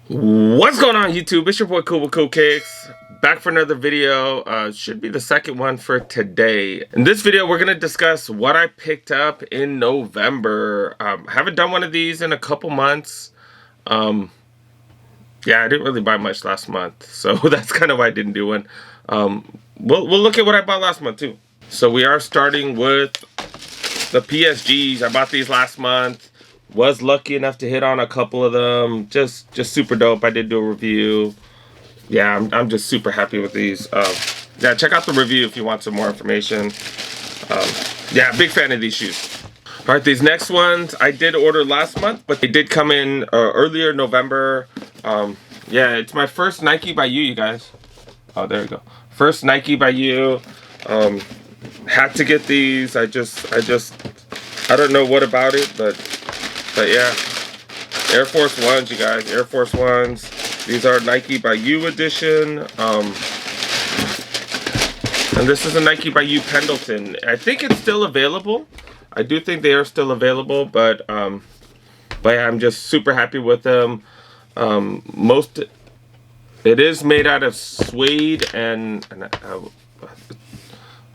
What's going on, YouTube? It's your boy Cool with Cool Kicks, back for another video. Should be the second one for today. In this video, we're gonna discuss what I picked up in November. Haven't done one of these in a couple months. Yeah, I didn't really buy much last month, so that's kind of why I didn't do one. We'll look at what I bought last month too. So we are starting with the PSGs. I bought these last month. Was lucky enough to hit on a couple of them. Just super dope. I did do a review. Yeah, I'm just super happy with these. Yeah, check out the review if you want some more information. Yeah, big fan of these shoes. All right, these next ones I did order last month, but they did come in earlier November. Yeah, it's my first Nike by you guys. Oh, there we go. First Nike by you. Had to get these. I don't know what about it, but yeah, Air Force Ones, you guys. Air Force Ones. These are Nike by You edition. And this is a Nike by You Pendleton. I think it's still available. I do think they are still available, but yeah, I'm just super happy with them. It is made out of suede and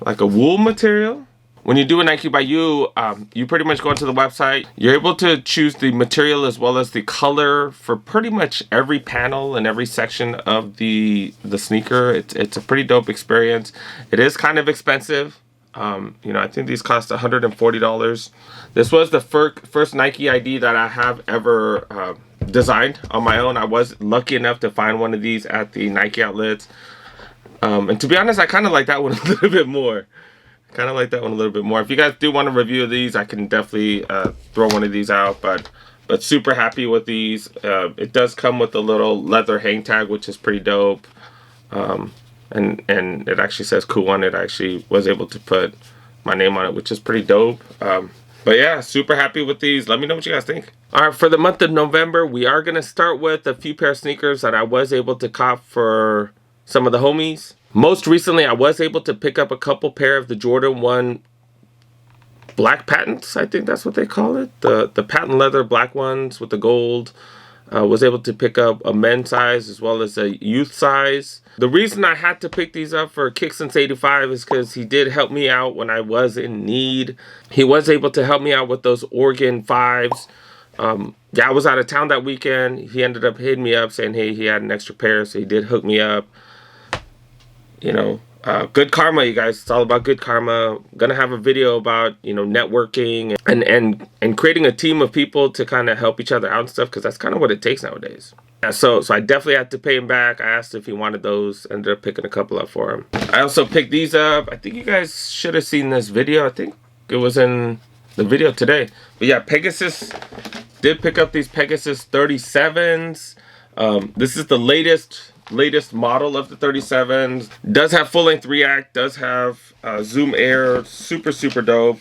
like a wool material. When you do a Nike by You, you pretty much go into the website. You're able to choose the material as well as the color for pretty much every panel and every section of the sneaker. It's a pretty dope experience. It is kind of expensive. You know, I think these cost $140. This was the first Nike ID that I have ever designed on my own. I was lucky enough to find one of these at the Nike outlets. And to be honest, I kind of like that one a little bit more. If you guys do want a review of these, I can definitely throw one of these out. But super happy with these. It does come with a little leather hang tag, which is pretty dope. And it actually says cool on it. I actually was able to put my name on it, which is pretty dope. But yeah, super happy with these. Let me know what you guys think. All right, for the month of November, we are going to start with a few pair of sneakers that I was able to cop for some of the homies. Most recently, I was able to pick up a couple pair of the Jordan 1 black patents. I think that's what they call it. The patent leather black ones with the gold. Was able to pick up a men's size as well as a youth size. The reason I had to pick these up for Kick Since 85 is because he did help me out when I was in need. He was able to help me out with those Oregon 5s. Yeah, I was out of town that weekend. He ended up hitting me up saying, hey, he had an extra pair, so he did hook me up. You know, good karma, you guys. It's all about good karma. I'm gonna have a video about, you know, networking and creating a team of people to kind of help each other out and stuff, because that's kind of what it takes nowadays. Yeah, so I definitely had to pay him back. I asked if he wanted those. Ended up picking a couple up for him. I also picked these up. I think you guys should have seen this video. I think it was in the video today. But yeah, Pegasus did pick up these Pegasus 37s. This is the latest model of the 37s. Does have full-length React, does have Zoom Air, super dope.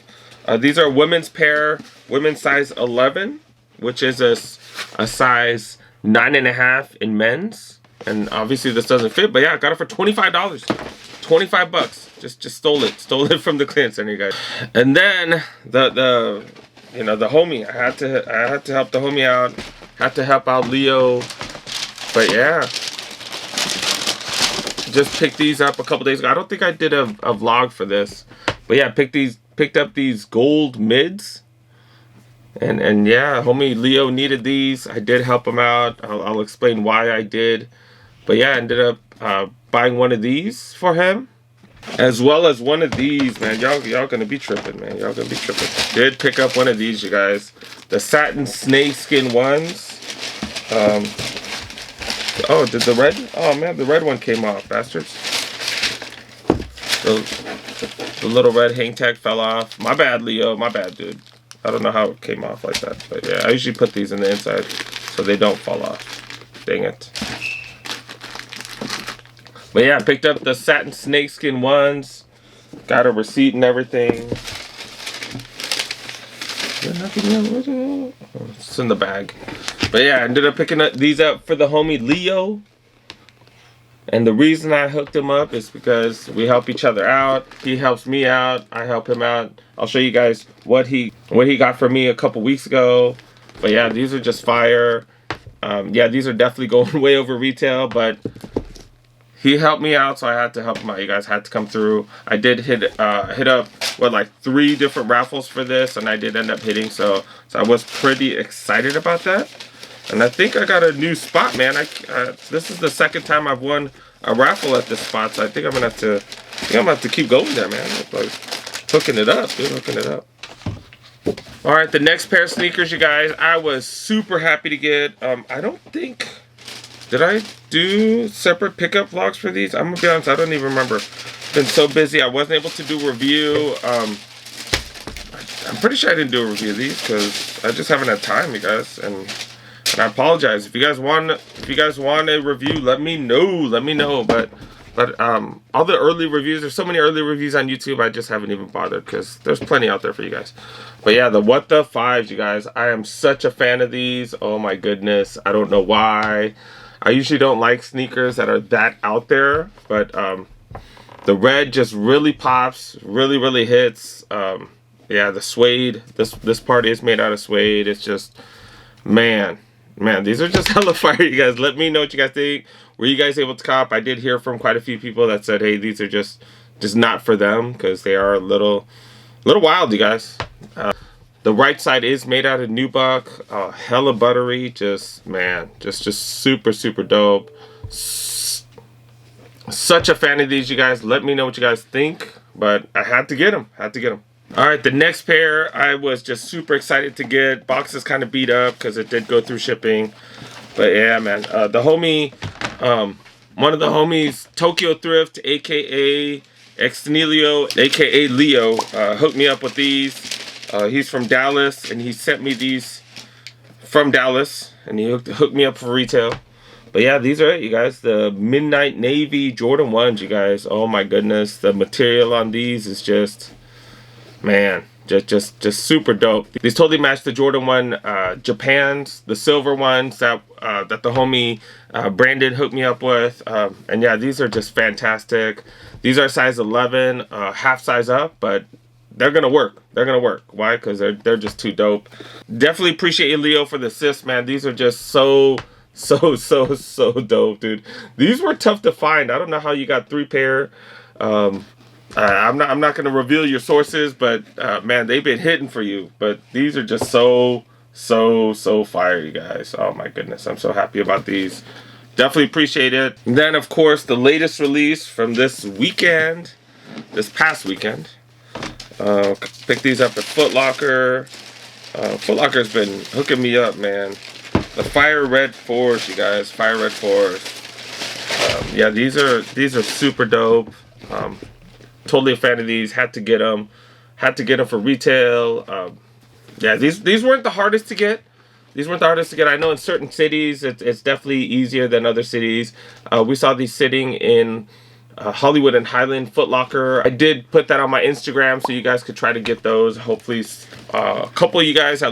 These are women's pair, women's size 11, which is a size 9.5 in men's. And obviously this doesn't fit, but yeah, I got it for $25. 25 bucks. Just stole it from the clearance center, you guys. And then the you know, the homie, I had to help the homie out, had to help out Leo. But yeah, just picked these up a couple days ago. I don't think I did a vlog for this, but yeah, picked up these gold mids, and yeah, homie Leo needed these. I did help him out. I'll explain why I did, but yeah, I ended up buying one of these for him, as well as one of these. Man, y'all gonna be tripping, man. Y'all gonna be tripping. Did pick up one of these, you guys. The Satin Snakeskin ones. Oh, did the red? Oh man, the red one came off, bastards. The little red hang tag fell off. My bad, Leo. My bad, dude. I don't know how it came off like that, but yeah, I usually put these in the inside so they don't fall off. Dang it. But yeah, I picked up the Satin Snakeskin ones. Got a receipt and everything. Oh, it's in the bag. But yeah, I ended up picking these up for the homie Leo. And the reason I hooked him up is because we help each other out. He helps me out. I help him out. I'll show you guys what he got for me a couple weeks ago. But yeah, these are just fire. Yeah, these are definitely going way over retail, but he helped me out, so I had to help him out. You guys had to come through. I did hit up like 3 different raffles for this, and I did end up hitting. So I was pretty excited about that. And I think I got a new spot, man. This is the second time I've won a raffle at this spot, so I think I'm gonna have to keep going there, man. Like hooking it up, dude, hooking it up. All right, the next pair of sneakers, you guys, I was super happy to get. I don't think, did I do separate pickup vlogs for these? I'm gonna be honest, I don't even remember. Been so busy, I wasn't able to do a review. I'm pretty sure I didn't do a review of these because I just haven't had time, you guys. And I apologize. If you guys want a review, let me know. But all the early reviews, there's so many early reviews on YouTube, I just haven't even bothered because there's plenty out there for you guys. But yeah, the What the Fives, you guys, I am such a fan of these. Oh my goodness, I don't know why. I usually don't like sneakers that are that out there, but the red just really pops, really hits. Yeah, the suede, this part is made out of suede. It's just, man, these are just hella fire, you guys. Let me know what you guys think. Were you guys able to cop? I did hear from quite a few people that said, hey, these are just not for them because they are a little wild, you guys. The right side is made out of nubuck, hella buttery, just, man, just super dope. Such a fan of these, you guys. Let me know what you guys think, but I had to get them, All right, the next pair I was just super excited to get. Box is kind of beat up because it did go through shipping. But yeah, man, the homie, one of the homies, Tokyo Thrift, aka Exnelio, aka Leo, hooked me up with these. He's from Dallas, and he sent me these from Dallas, and he hooked me up for retail. But yeah, these are it, you guys. The Midnight Navy Jordan 1s, you guys. Oh my goodness, the material on these is just, man, just super dope. These totally match the Jordan 1 Japan's, the silver ones that the homie Brandon hooked me up with. And yeah, these are just fantastic. These are size 11, half size up, but they're gonna work. Why? Because they're just too dope. Definitely appreciate you, Leo, for the assist, man. These are just so dope, dude. These were tough to find. I don't know how you got 3 pair. I'm not gonna reveal your sources, but man, they've been hitting for you. But these are just so fire, you guys. Oh my goodness, I'm so happy about these. Definitely appreciate it. And then of course the latest release from this past weekend. Picked these up at Foot Locker. Foot Locker's been hooking me up, man. The Fire Red 4s, you guys. Fire Red 4s. Yeah, these are super dope. Totally a fan of these. Had to get them for retail. Yeah, these weren't the hardest to get. I know in certain cities it's definitely easier than other cities. We saw these sitting in Hollywood and Highland Foot Locker. I did put that on my Instagram so you guys could try to get those. Hopefully a couple of you guys were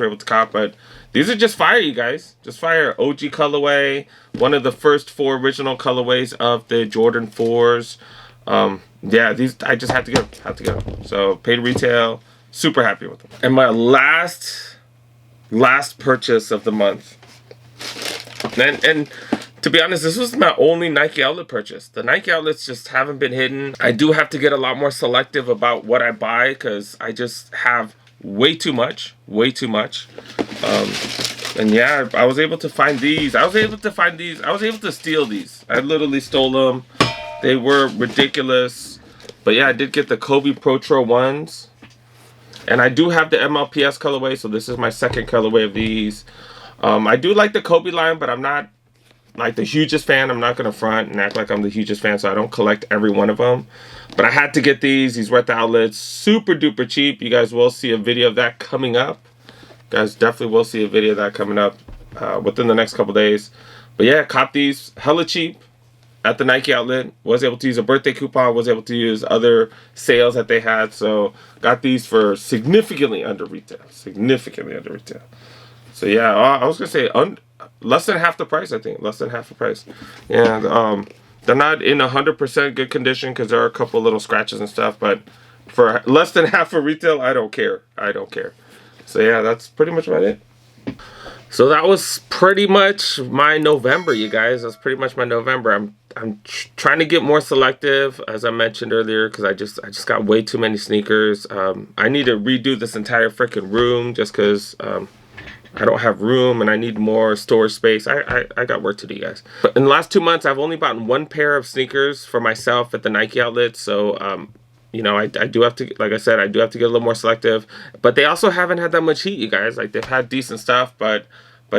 able to cop, but these are just fire, you guys. Just fire. OG colorway. One of the first 4 original colorways of the Jordan 4s. Yeah, these I just had to get them. So paid retail. Super happy with them. And my last purchase of the month. And to be honest, this was my only Nike outlet purchase. The Nike outlets just haven't been hidden. I do have to get a lot more selective about what I buy because I just have way too much. And yeah, I was able to find these. I was able to steal these. I literally stole them. They were ridiculous. But yeah, I did get the Kobe Protro 1s. And I do have the MLPS colorway, so this is my second colorway of these. I do like the Kobe line, but I'm not like the hugest fan. I'm not going to front and act like I'm the hugest fan, so I don't collect every one of them. But I had to get these. These were at the outlets. Super duper cheap. You guys will see a video of that coming up. You guys definitely will see a video of that coming up within the next couple days. But yeah, cop these hella cheap at the Nike outlet. Was able to use a birthday coupon. Was able to use other sales that they had. So got these for significantly under retail. So yeah, I was going to say less than half the price, I think. Less than half the price. And they're not in 100% good condition because there are a couple little scratches and stuff. But for less than half of retail, I don't care. So yeah, that's pretty much about it. So that was pretty much my November, you guys. That's pretty much my November. I'm trying to get more selective, as I mentioned earlier, because I just got way too many sneakers. I need to redo this entire freaking room just because I don't have room and I need more storage space. I got work to do, guys. But in the last 2 months, I've only bought one pair of sneakers for myself at the Nike outlet. So, you know, I do have to, like I said, I do have to get a little more selective. But they also haven't had that much heat, you guys. Like, they've had decent stuff, but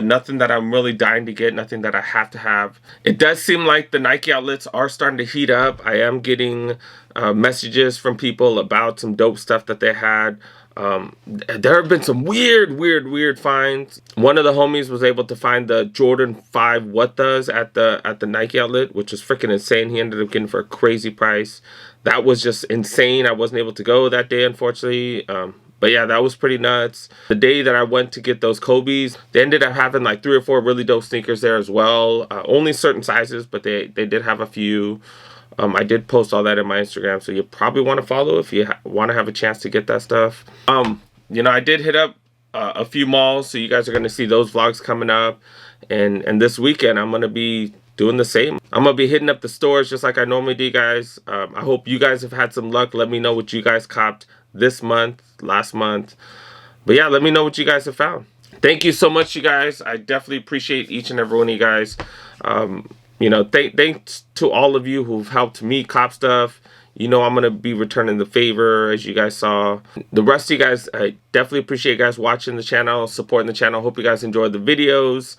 nothing that I'm really dying to get, nothing that I have to have. It does seem like the Nike outlets are starting to heat up. I am getting messages from people about some dope stuff that they had. There have been some weird finds. One of the homies was able to find the Jordan 5 What Does at the Nike outlet, which was freaking insane. He ended up getting for a crazy price. That was just insane. I wasn't able to go that day, unfortunately. But yeah, that was pretty nuts. The day that I went to get those Kobe's, they ended up having like 3 or 4 really dope sneakers there as well. Only certain sizes, but they did have a few. I did post all that in my Instagram, so you probably want to follow if you want to have a chance to get that stuff. You know, I did hit up a few malls, so you guys are going to see those vlogs coming up. And this weekend, I'm going to be doing the same. I'm going to be hitting up the stores just like I normally do, guys. I hope you guys have had some luck. Let me know what you guys copped this month, last month. But yeah, let me know what you guys have found. Thank you so much, you guys. I definitely appreciate each and every one of you guys. You know, thanks to all of you who've helped me cop stuff. You know, I'm going to be returning the favor, as you guys saw. The rest of you guys, I definitely appreciate you guys watching the channel, supporting the channel. Hope you guys enjoyed the videos.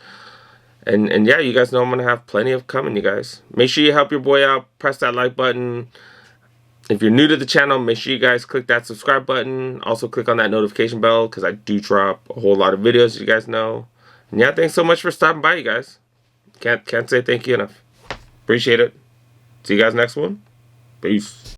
And yeah, you guys know I'm going to have plenty of coming, you guys. Make sure you help your boy out. Press that like button. If you're new to the channel, make sure you guys click that subscribe button. Also click on that notification bell, because I do drop a whole lot of videos, you guys know. And yeah, thanks so much for stopping by, you guys. Can't say thank you enough. Appreciate it. See you guys next one. Peace.